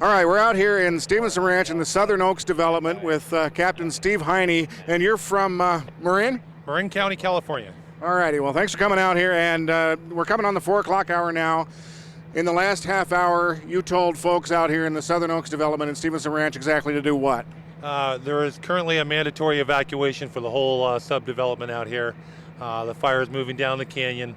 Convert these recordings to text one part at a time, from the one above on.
All right, we're out here in Stevenson Ranch in the Southern Oaks development with Captain Steve Heine, and you're from Marin? Marin County, California. All righty, well, thanks for coming out here, and we're coming on the 4 o'clock hour now. In the last half hour, you told folks out here in the Southern Oaks development in Stevenson Ranch exactly to do what? There is currently a mandatory evacuation for the whole subdevelopment out here. The fire is moving down the canyon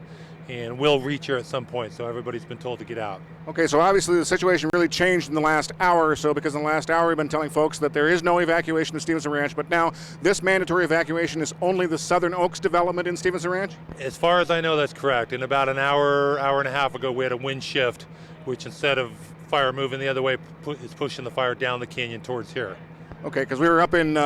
and will reach here at some point, so everybody's been told to get out. Okay, so obviously the situation really changed in the last hour or so, because in the last hour we've been telling folks that there is no evacuation of Stevenson Ranch, but now this mandatory evacuation is only the Southern Oaks development in Stevenson Ranch? As far as I know, that's correct. And about an hour and a half ago, we had a wind shift, which instead of fire moving the other way, is pushing the fire down the canyon towards here. Okay, because we were up in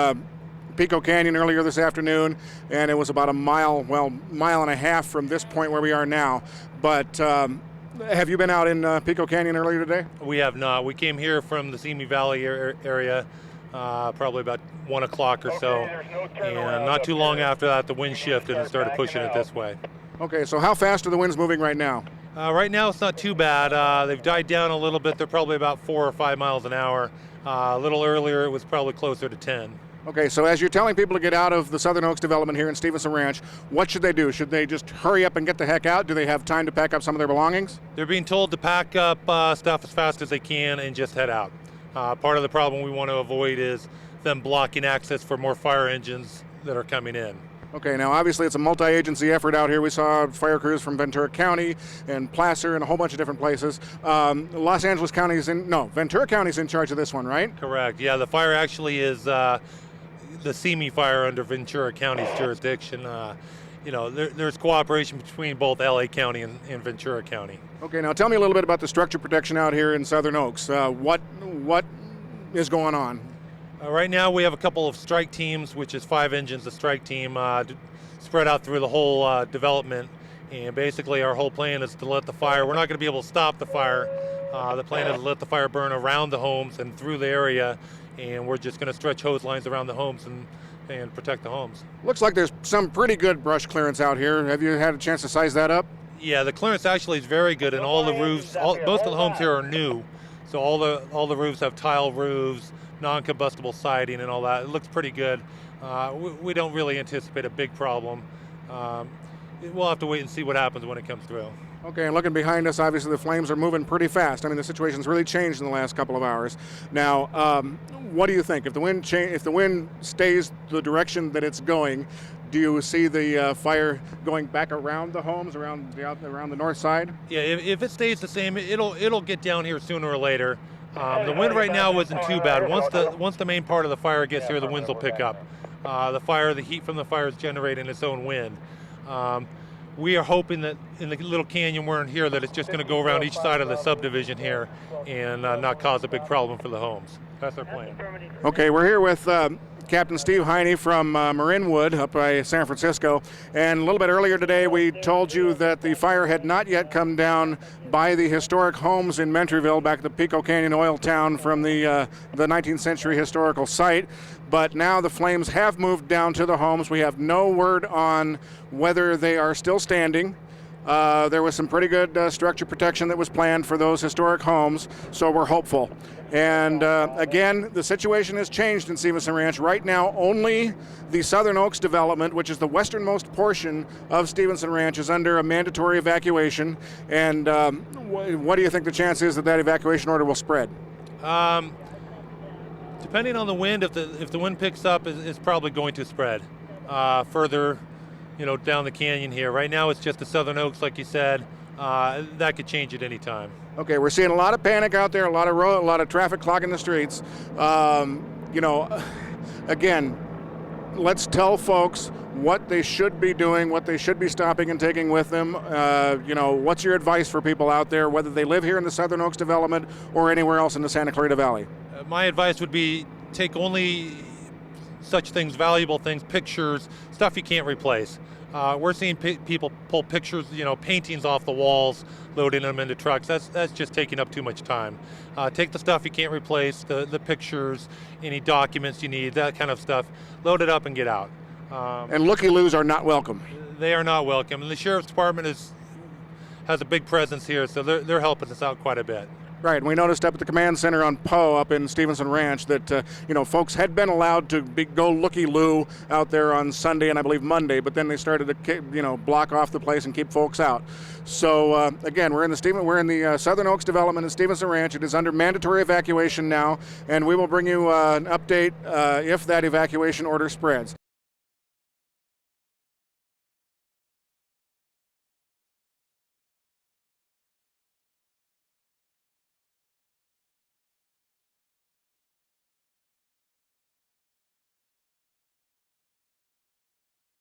Pico Canyon earlier this afternoon, and it was about mile and a half from this point where we are now. But have you been out in Pico Canyon earlier today? We have not. We came here from the Simi Valley area probably about 1 o'clock or so, and not too long after that the wind shifted and started pushing it this way. Okay, so how fast are the winds moving right now? Right now it's not too bad. They've died down a little bit. They're probably about 4 or 5 miles an hour. A little earlier it was probably closer to 10. Okay, so as you're telling people to get out of the Southern Oaks development here in Stevenson Ranch, what should they do? Should they just hurry up and get the heck out? Do they have time to pack up some of their belongings? They're being told to pack up stuff as fast as they can and just head out. Part of the problem we want to avoid is them blocking access for more fire engines that are coming in. Okay, now obviously it's a multi-agency effort out here. We saw fire crews from Ventura County and Placer and a whole bunch of different places. Ventura County's in charge of this one, right? Correct, yeah, the fire actually is the Simi Fire under Ventura County's jurisdiction. There's cooperation between both LA County and Ventura County. Okay, now tell me a little bit about the structure protection out here in Southern Oaks. What is going on? Right now we have a couple of strike teams, which is 5 engines, a strike team, spread out through the whole development. And basically our whole plan is to let the fire, we're not going to be able to stop the fire. The plan is to let the fire burn around the homes and through the area, and we're just going to stretch hose lines around the homes and protect the homes. Looks like there's some pretty good brush clearance out here. Have you had a chance to size that up? Yeah, the clearance actually is very good, and all the roofs, most of the homes here are new, so all the roofs have tile roofs, non-combustible siding and all that. It looks pretty good. We don't really anticipate a big problem. We'll have to wait and see what happens when it comes through. Okay, and looking behind us, obviously the flames are moving pretty fast. I mean, the situation's really changed in the last couple of hours. Now, what do you think? If the wind stays the direction that it's going, do you see the fire going back around the homes, around the north side? Yeah, if it stays the same, it'll get down here sooner or later. The wind right now isn't too bad. Once the main part of the fire gets here, the winds will pick up. The heat from the fire is generating its own wind. We are hoping that in the little canyon we're in here that it's just going to go around each side of the subdivision here and not cause a big problem for the homes. That's our plan. Okay, we're here with Captain Steve Heine from Marinwood up by San Francisco. And a little bit earlier today we told you that the fire had not yet come down by the historic homes in Mentryville, back at the Pico Canyon oil town from the 19th century historical site. But now the flames have moved down to the homes. We have no word on whether they are still standing. There was some pretty good structure protection that was planned for those historic homes, so we're hopeful. And again, the situation has changed in Stevenson Ranch. Right now, only the Southern Oaks development, which is the westernmost portion of Stevenson Ranch, is under a mandatory evacuation. And what do you think the chance is that evacuation order will spread? Depending on the wind, if the wind picks up, it's probably going to spread further, down the canyon here. Right now it's just the Southern Oaks, like you said. That could change at any time. Okay, we're seeing a lot of panic out there, a lot of traffic clogging the streets. Again, let's tell folks what they should be doing, what they should be stopping and taking with them. What's your advice for people out there, whether they live here in the Southern Oaks development or anywhere else in the Santa Clarita Valley? My advice would be take only such things, valuable things, pictures, stuff you can't replace. We're seeing people pull pictures, paintings off the walls, loading them into trucks. That's just taking up too much time. Take the stuff you can't replace, the pictures, any documents you need, that kind of stuff. Load it up and get out. And looky-loos are not welcome. They are not welcome. And the Sheriff's Department has a big presence here, so they're helping us out quite a bit. Right, and we noticed up at the command center on Poe up in Stevenson Ranch that folks had been allowed to go looky-loo out there on Sunday and I believe Monday, but then they started to block off the place and keep folks out. So again, we're in the Southern Oaks development in Stevenson Ranch. It is under mandatory evacuation now, and we will bring you an update if that evacuation order spreads.